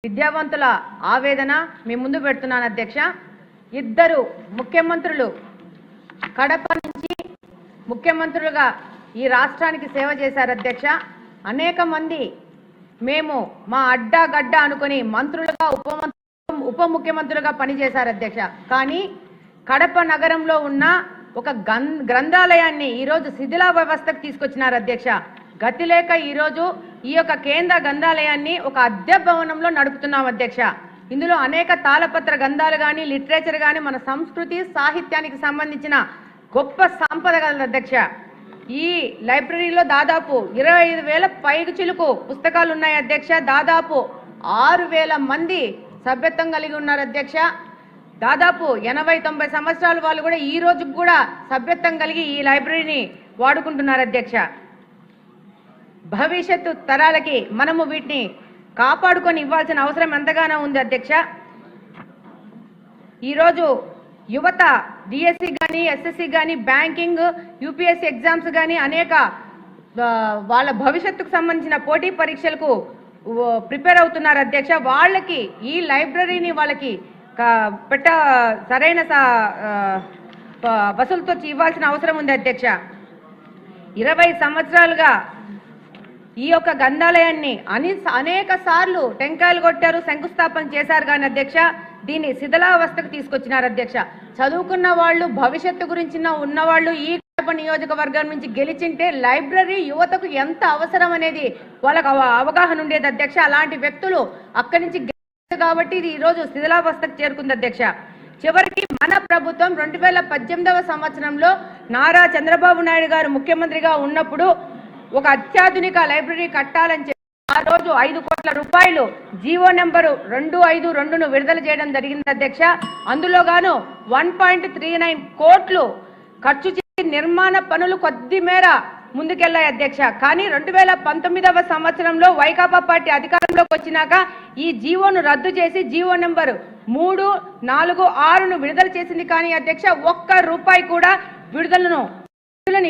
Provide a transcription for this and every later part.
విద్యావంతుల ఆవేదన మీ ముందు పెడుతున్నాను అధ్యక్ష. ఇద్దరు ముఖ్యమంత్రులు కడప నుంచి ముఖ్యమంత్రులుగా ఈ రాష్ట్రానికి సేవ చేశారు అధ్యక్ష. అనేక మంది మేము మా అడ్డా గడ్డ అనుకుని మంత్రులుగా ఉప ముఖ్యమంత్రులుగా పనిచేశారు అధ్యక్ష. కానీ కడప నగరంలో ఉన్న ఒక గ్రంథాలయాన్ని ఈరోజు శిథిలా వ్యవస్థకు తీసుకొచ్చినారు అధ్యక్ష. గతి లేక ఈరోజు ఈ యొక్క కేంద్ర గ్రంథాలయాన్ని ఒక అద్దె భవనంలో నడుపుతున్నాం అధ్యక్ష. ఇందులో అనేక తాళపత్ర గ్రంథాలు కానీ లిటరేచర్ కానీ మన సంస్కృతి సాహిత్యానికి సంబంధించిన గొప్ప సంపద కలదు అధ్యక్ష. ఈ లైబ్రరీలో దాదాపు 25,000 పైచిలుకు పుస్తకాలు ఉన్నాయి అధ్యక్ష. దాదాపు 6,000 మంది సభ్యత్వం కలిగి ఉన్నారు అధ్యక్ష. దాదాపు 80-90 సంవత్సరాల వాళ్ళు కూడా ఈ రోజుకు కూడా సభ్యత్వం కలిగి ఈ లైబ్రరీని వాడుకుంటున్నారు అధ్యక్ష. భవిష్యత్తు తరాలకి మనము వీటిని కాపాడుకొని ఇవ్వాల్సిన అవసరం ఎంతగానో ఉంది అధ్యక్ష. ఈరోజు యువత డిఎస్సి కానీ ఎస్ఎస్సి కానీ బ్యాంకింగ్ యూపీఎస్సి ఎగ్జామ్స్ కానీ అనేక వాళ్ళ భవిష్యత్తుకు సంబంధించిన పోటీ పరీక్షలకు ప్రిపేర్ అవుతున్నారు అధ్యక్ష. వాళ్ళకి ఈ లైబ్రరీని వాళ్ళకి సరైన వసూలుతో ఇవ్వాల్సిన అవసరం ఉంది అధ్యక్ష. 20 సంవత్సరాలుగా ఈ యొక్క గ్రంథాలయాన్ని అనేక సార్లు టెంకాయలు కొట్టారు, శంకుస్థాపన చేశారు కానీ అధ్యక్ష దీన్ని శిథిలావస్థకు తీసుకొచ్చినారు అధ్యక్ష. చదువుకున్న వాళ్ళు భవిష్యత్తు గురించి ఉన్నవాళ్ళు ఈ కడప నియోజకవర్గం నుంచి గెలిచింటే లైబ్రరీ యువతకు ఎంత అవసరం అనేది వాళ్ళకు అవగాహన ఉండేది అధ్యక్ష. అలాంటి వ్యక్తులు అక్కడి నుంచి కాబట్టి ఇది ఈరోజు శిథిలావస్థకు చేరుకుంది అధ్యక్ష. చివరికి మన ప్రభుత్వం 2018వ సంవత్సరంలో నారా చంద్రబాబు నాయుడు గారు ముఖ్యమంత్రిగా ఉన్నప్పుడు ఒక అత్యాధునిక లైబ్రరీ కట్టాలని చెప్పి ఆ రోజు 5 కోట్ల రూపాయలు జీవో నెంబరు 252ను విడుదల చేయడం జరిగింది అధ్యక్ష. అందులో గాను 1.39 కోట్లు ఖర్చు చేసి నిర్మాణ పనులు కొద్ది మేర ముందుకెళ్లాయి అధ్యక్ష. కానీ 2019వ సంవత్సరంలో వైకాపా పార్టీ అధికారంలోకి వచ్చినాక ఈ జీవోను రద్దు చేసి జీవో నెంబరు 346ను విడుదల చేసింది. కానీ అధ్యక్ష ₹1 కూడా విడుదలను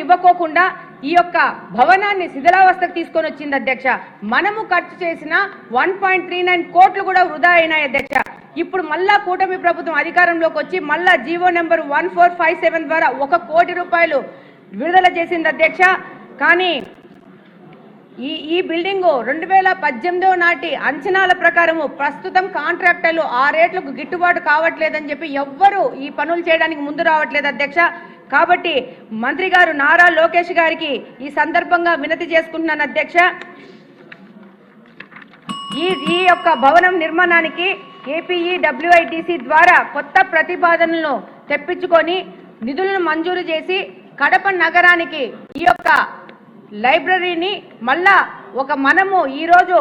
ఇవ్వకోకుండా ఈ యొక్క భవనాన్ని శిథిలావస్థకు తీసుకొని వచ్చింది అధ్యక్ష. మనము ఖర్చు చేసిన 1.39 కోట్లు కూడా వృధా అయినాయి అధ్యక్ష. ఇప్పుడు మళ్ళా కూటమి ప్రభుత్వం అధికారంలోకి వచ్చి మళ్ళా జీవో నెంబర్ 1457 ద్వారా ₹1 కోటి విడుదల చేసింది అధ్యక్ష. కానీ ఈ బిల్డింగ్ 2018 నాటి అంచనాల ప్రకారము ప్రస్తుతం కాంట్రాక్టర్లు ఆ రేట్లకు గిట్టుబాటు కావట్లేదని చెప్పి ఎవ్వరూ ఈ పనులు చేయడానికి ముందు రావట్లేదు అధ్యక్ష. కాబట్టి మంత్రి గారు నారా లోకేష్ గారికి ఈ సందర్భంగా వినతి చేసుకుంటున్నాను అధ్యక్ష. ఈ యొక్క భవనం నిర్మాణానికి ఏపీఈడబ్ల్యూఐడిసి ద్వారా కొత్త ప్రతిపాదనలను తెప్పించుకొని నిధులను మంజూరు చేసి కడప నగరానికి ఈ యొక్క లైబ్రరీని మళ్ళా మనము ఈరోజు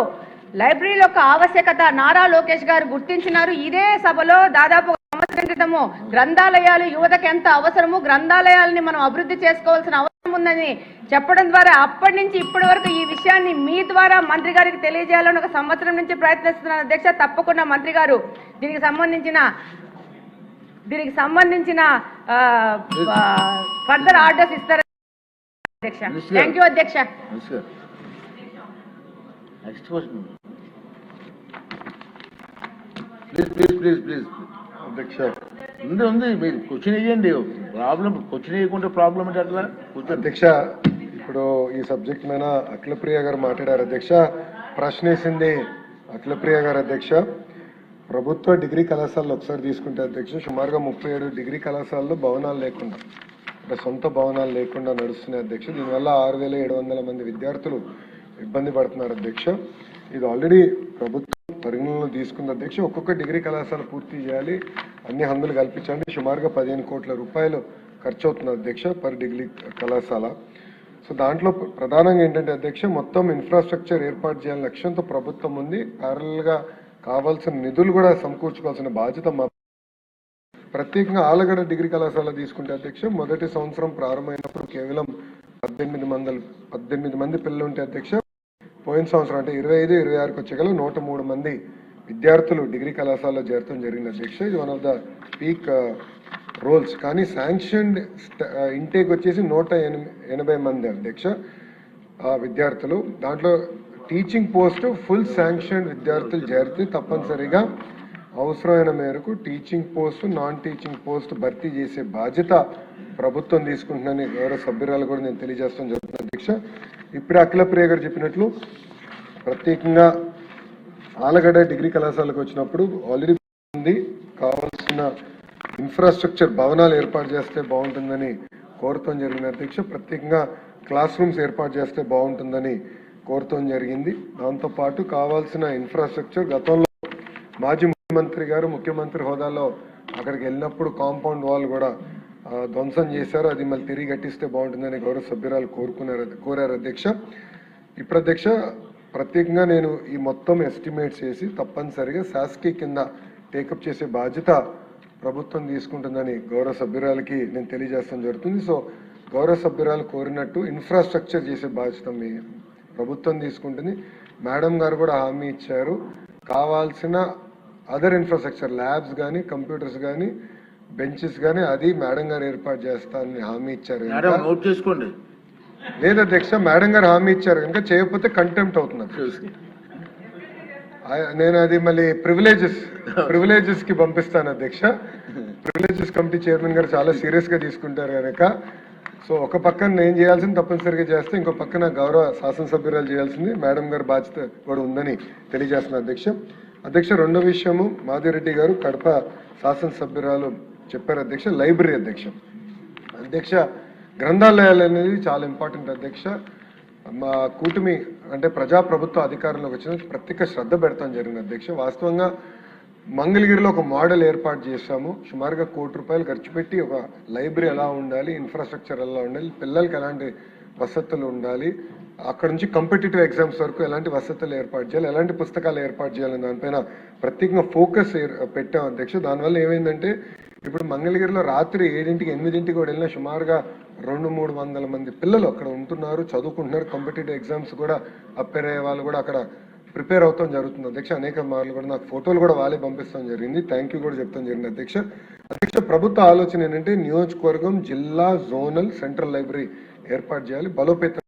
లైబ్రరీ యొక్క ఆవశ్యకత నారా లోకేష్ గారు గుర్తించినారు. ఇదే సభలో దాదాపు సంవత్సరం క్రితము గ్రంథాలయాలు యువతకు ఎంత అవసరము, గ్రంథాలయాలని మనం అభివృద్ధి చేసుకోవాల్సిన అవసరం ఉందని చెప్పడం ద్వారా అప్పటి నుంచి ఇప్పటి వరకు ఈ విషయాన్ని మీ ద్వారా మంత్రి గారికి తెలియజేయాలని 1 సంవత్సరం నుంచి ప్రయత్నిస్తున్నారు అధ్యక్ష. తప్పకుండా మంత్రి గారు దీనికి సంబంధించిన ఫర్దర్ ఆర్డర్స్ ఇస్తారు అధ్యక్ష. థ్యాంక్ యూ అధ్యక్ష. ప్లీజ్ అధ్యక్ష ఉంది మీరు క్వశ్చన్ వేయండి. క్వశ్చన్ వేయకుంటే ప్రాబ్లం అంటే అట్లా అధ్యక్ష. ఇప్పుడు ఈ సబ్జెక్ట్ మీద అఖిలప్రియ గారు మాట్లాడారు అధ్యక్ష. ప్రశ్న వేసింది అఖిలప్రియ గారు అధ్యక్ష. ప్రభుత్వ డిగ్రీ కళాశాలలో ఒకసారి తీసుకుంటే అధ్యక్ష సుమారుగా 37 డిగ్రీ కళాశాలలో భవనాలు లేకుండా అంటే సొంత భవనాలు లేకుండా నడుస్తున్నాయి అధ్యక్ష. దీనివల్ల 6,700 మంది విద్యార్థులు ఇబ్బంది పడుతున్నారు అధ్యక్ష. ఇది ఆల్రెడీ ప్రభుత్వం పరిగణనలో తీసుకుంది అధ్యక్ష. ఒక్కొక్క డిగ్రీ కళాశాల పూర్తి చేయాలి, అన్ని హంగులు కల్పించండి. సుమారుగా 15 కోట్ల రూపాయలు ఖర్చు అవుతుంది అధ్యక్ష పర్ డిగ్రీ కళాశాల. సో దాంట్లో ప్రధానంగా ఏంటంటే అధ్యక్ష మొత్తం ఇన్ఫ్రాస్ట్రక్చర్ ఏర్పాటు చేయాలని లక్ష్యంతో ప్రభుత్వం ఉంది. ప్యారల్గా కావాల్సిన నిధులు కూడా సమకూర్చుకోవాల్సిన బాధ్యత ప్రత్యేకంగా ఆలగడ్డ డిగ్రీ కళాశాల తీసుకుంటే అధ్యక్ష మొదటి సంవత్సరం ప్రారంభమైనప్పుడు కేవలం 18 మంది పిల్లలు ఉంటే అధ్యక్ష పోయిన సంవత్సరం అంటే 25-26కి వచ్చేగల 103 మంది విద్యార్థులు డిగ్రీ కళాశాలలో చేరడం జరిగింది అధ్యక్ష. ఇది one of the peak rolls. కానీ శాంక్షన్డ్ ఇంటేక్ వచ్చేసి 180 మంది అధ్యక్ష విద్యార్థులు. దాంట్లో టీచింగ్ పోస్ట్ ఫుల్ శాంక్షన్ విద్యార్థులు చేరితే తప్పనిసరిగా అవసరమైన మేరకు teaching post non teaching post భర్తీ చేసే బాధ్యత ప్రభుత్వం తీసుకుంటుందని గౌరవ సభ్యురాలు కూడా నేను తెలియజేస్తాను జరుగుతుంది అధ్యక్ష. ఇప్పుడే అఖిలప్రియ గారు చెప్పినట్లు ప్రత్యేకంగా ఆలగడ్డ డిగ్రీ కళాశాలకు వచ్చినప్పుడు ఆల్రెడీ ఉంది, కావాల్సిన ఇన్ఫ్రాస్ట్రక్చర్ భవనాలు ఏర్పాటు చేస్తే బాగుంటుందని కోరటం జరిగింది అధ్యక్ష. ప్రత్యేకంగా క్లాస్ రూమ్స్ ఏర్పాటు చేస్తే బాగుంటుందని కోరటం జరిగింది. దాంతోపాటు కావాల్సిన ఇన్ఫ్రాస్ట్రక్చర్ గతంలో మాజీ ముఖ్యమంత్రి గారు ముఖ్యమంత్రి హోదాలో అక్కడికి వెళ్ళినప్పుడు కాంపౌండ్ వాల్ కూడా ధ్వంసం చేశారు, అది మళ్ళీ తిరిగి కట్టిస్తే బాగుంటుందని గౌరవ సభ్యురాలు కోరారు అధ్యక్ష. ఇప్పుడు అధ్యక్ష ప్రత్యేకంగా నేను ఈ మొత్తం ఎస్టిమేట్స్ చేసి తప్పనిసరిగా శాసకీ కింద టేకప్ చేసే బాధ్యత ప్రభుత్వం తీసుకుంటుందని గౌరవ సభ్యురాలకి నేను తెలియజేస్తాం జరుగుతుంది. సో గౌరవ సభ్యురాలు కోరినట్టు ఇన్ఫ్రాస్ట్రక్చర్ చేసే బాధ్యత మీ ప్రభుత్వం తీసుకుంటుంది. మేడం గారు కూడా హామీ ఇచ్చారు, కావాల్సిన అదర్ ఇన్ఫ్రాస్ట్రక్చర్ ల్యాబ్స్ కానీ కంప్యూటర్స్ కానీ బెంచెస్ కానీ అది మేడం గారు ఏర్పాటు చేస్తానని హామీ ఇచ్చారు. నోట్ చేసుకోండి. లేదు అధ్యక్ష, మేడం గారు హామీ ఇచ్చారు కనుక చేయకపోతే కంటెంప్ట్ అవుతున్నారు. నేను అది మళ్ళీ ప్రివిలేజెస్ కి పంపిస్తాను అధ్యక్ష. ప్రివిలేజెస్ కమిటీ చైర్మన్ గారు చాలా సీరియస్ గా తీసుకుంటారు కనుక సో ఒక పక్కన నేను చేయాల్సింది తప్పనిసరిగా చేస్తే ఇంకో పక్కన గౌరవ శాసనసభ్యురాలు చేయాల్సింది మేడం గారి బాధ్యత కూడా ఉందని తెలియజేస్తున్నాను అధ్యక్ష. అధ్యక్ష రెండో విషయము మాధవిరెడ్డి గారు కడప శాసనసభ్యురాలు చెప్పారు అధ్యక్ష, లైబ్రరీ అధ్యక్ష గ్రంథాలయాలు అనేది చాలా ఇంపార్టెంట్ అధ్యక్ష. మా కూటమి అంటే ప్రజాప్రభుత్వ అధికారంలోకి వచ్చిన ప్రత్యేక శ్రద్ధ పెడతాం జరిగింది అధ్యక్ష. వాస్తవంగా మంగళగిరిలో ఒక మోడల్ ఏర్పాటు చేశాము, సుమారుగా ₹1 కోటి ఖర్చు పెట్టి ఒక లైబ్రరీ ఎలా ఉండాలి, ఇన్ఫ్రాస్ట్రక్చర్ ఎలా ఉండాలి, పిల్లలకి ఎలాంటి వసతులు ఉండాలి, అక్కడ నుంచి కాంపిటేటివ్ ఎగ్జామ్స్ వరకు ఎలాంటి వసతులు ఏర్పాటు చేయాలి, ఎలాంటి పుస్తకాలు ఏర్పాటు చేయాలని దానిపైన ప్రత్యేకంగా ఫోకస్ పెట్టాం అధ్యక్ష. దానివల్ల ఏమైందంటే ఇప్పుడు మంగళగిరిలో రాత్రి 7ంటికి 8ంటికి కూడా వెళ్ళిన సుమారుగా 200-300 మంది పిల్లలు అక్కడ ఉంటున్నారు, చదువుకుంటున్నారు. కాంపిటేటివ్ ఎగ్జామ్స్ కూడా అప్పేర్ అయ్యే వాళ్ళు కూడా అక్కడ ప్రిపేర్ అవుతాం జరుగుతుంది అధ్యక్ష. అనేక మార్లు కూడా నాకు ఫోటోలు కూడా వాళ్ళే పంపిస్తాం జరిగింది, థ్యాంక్ యూ కూడా చెప్తాం జరిగింది అధ్యక్ష. ప్రభుత్వ ఆలోచన ఏంటంటే నియోజకవర్గం, జిల్లా, జోనల్, సెంట్రల్ లైబ్రరీ ఏర్పాటు చేయాలి, బలోపేతం.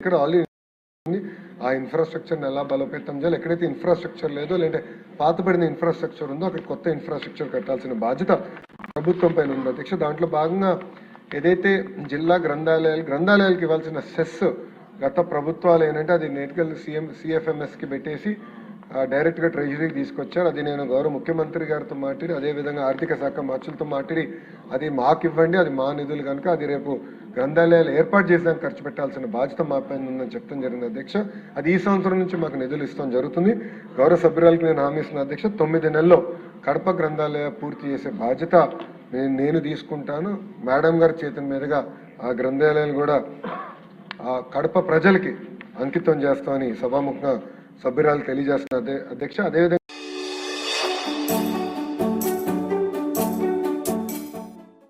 ఇక్కడ ఆల్రెడీ ఆ ఇన్ఫ్రాస్ట్రక్చర్ని ఎలా బలోపేతం చేయాలి, ఎక్కడైతే ఇన్ఫ్రాస్ట్రక్చర్ లేదో లేదంటే పాతపడిన ఇన్ఫ్రాస్ట్రక్చర్ ఉందో అక్కడ కొత్త ఇన్ఫ్రాస్ట్రక్చర్ కట్టాల్సిన బాధ్యత ప్రభుత్వం పైన ఉంది అధ్యక్ష. దాంట్లో భాగంగా ఏదైతే జిల్లా గ్రంథాలయాలకు ఇవ్వాల్సిన సెస్ గత ప్రభుత్వాలు ఏంటంటే అది నేటికల్ సిఎఫ్ఎంఎస్కి పెట్టేసి డైరెక్ట్గా ట్రెజరీకి తీసుకొచ్చారు. అది నేను గౌరవ ముఖ్యమంత్రి గారితో మాట్లాడి అదేవిధంగా ఆర్థిక శాఖ మార్చులతో మాట్లాడి అది మాకు ఇవ్వండి, అది మా నిధులు కనుక అది రేపు గ్రంథాలయాలు ఏర్పాటు చేసేదానికి ఖర్చు పెట్టాల్సిన బాధ్యత మా పైన ఉందని చెప్తాం జరిగింది అధ్యక్ష. అది ఈ సంవత్సరం నుంచి మాకు నిధులు ఇస్తాం జరుగుతుంది. గౌరవ సభ్యురాలకు నేను హామీ ఇస్తున్న అధ్యక్ష, 9 నెలల్లో కడప గ్రంథాలయ పూర్తి చేసే బాధ్యత నేను తీసుకుంటాను. మేడం గారి చేతుల మీదుగా ఆ గ్రంథాలయాలు కూడా ఆ కడప ప్రజలకి అంకితం చేస్తామని సభాముఖంగా సభ్యురాలు తెలియజేస్తున్న అధ్యక్ష. అదేవిధంగా